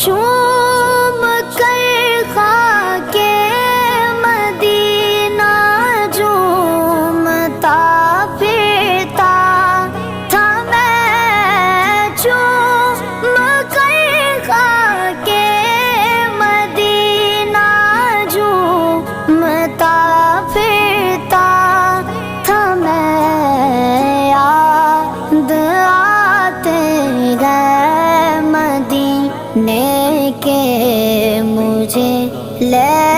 چوم کر خاک مدینہ جھومتا پھرتا تھا میں، چوم کر خاک مدینہ جھومتا پھرتا تھا میں، یاد آتے گئے مدینے کے مجھے لے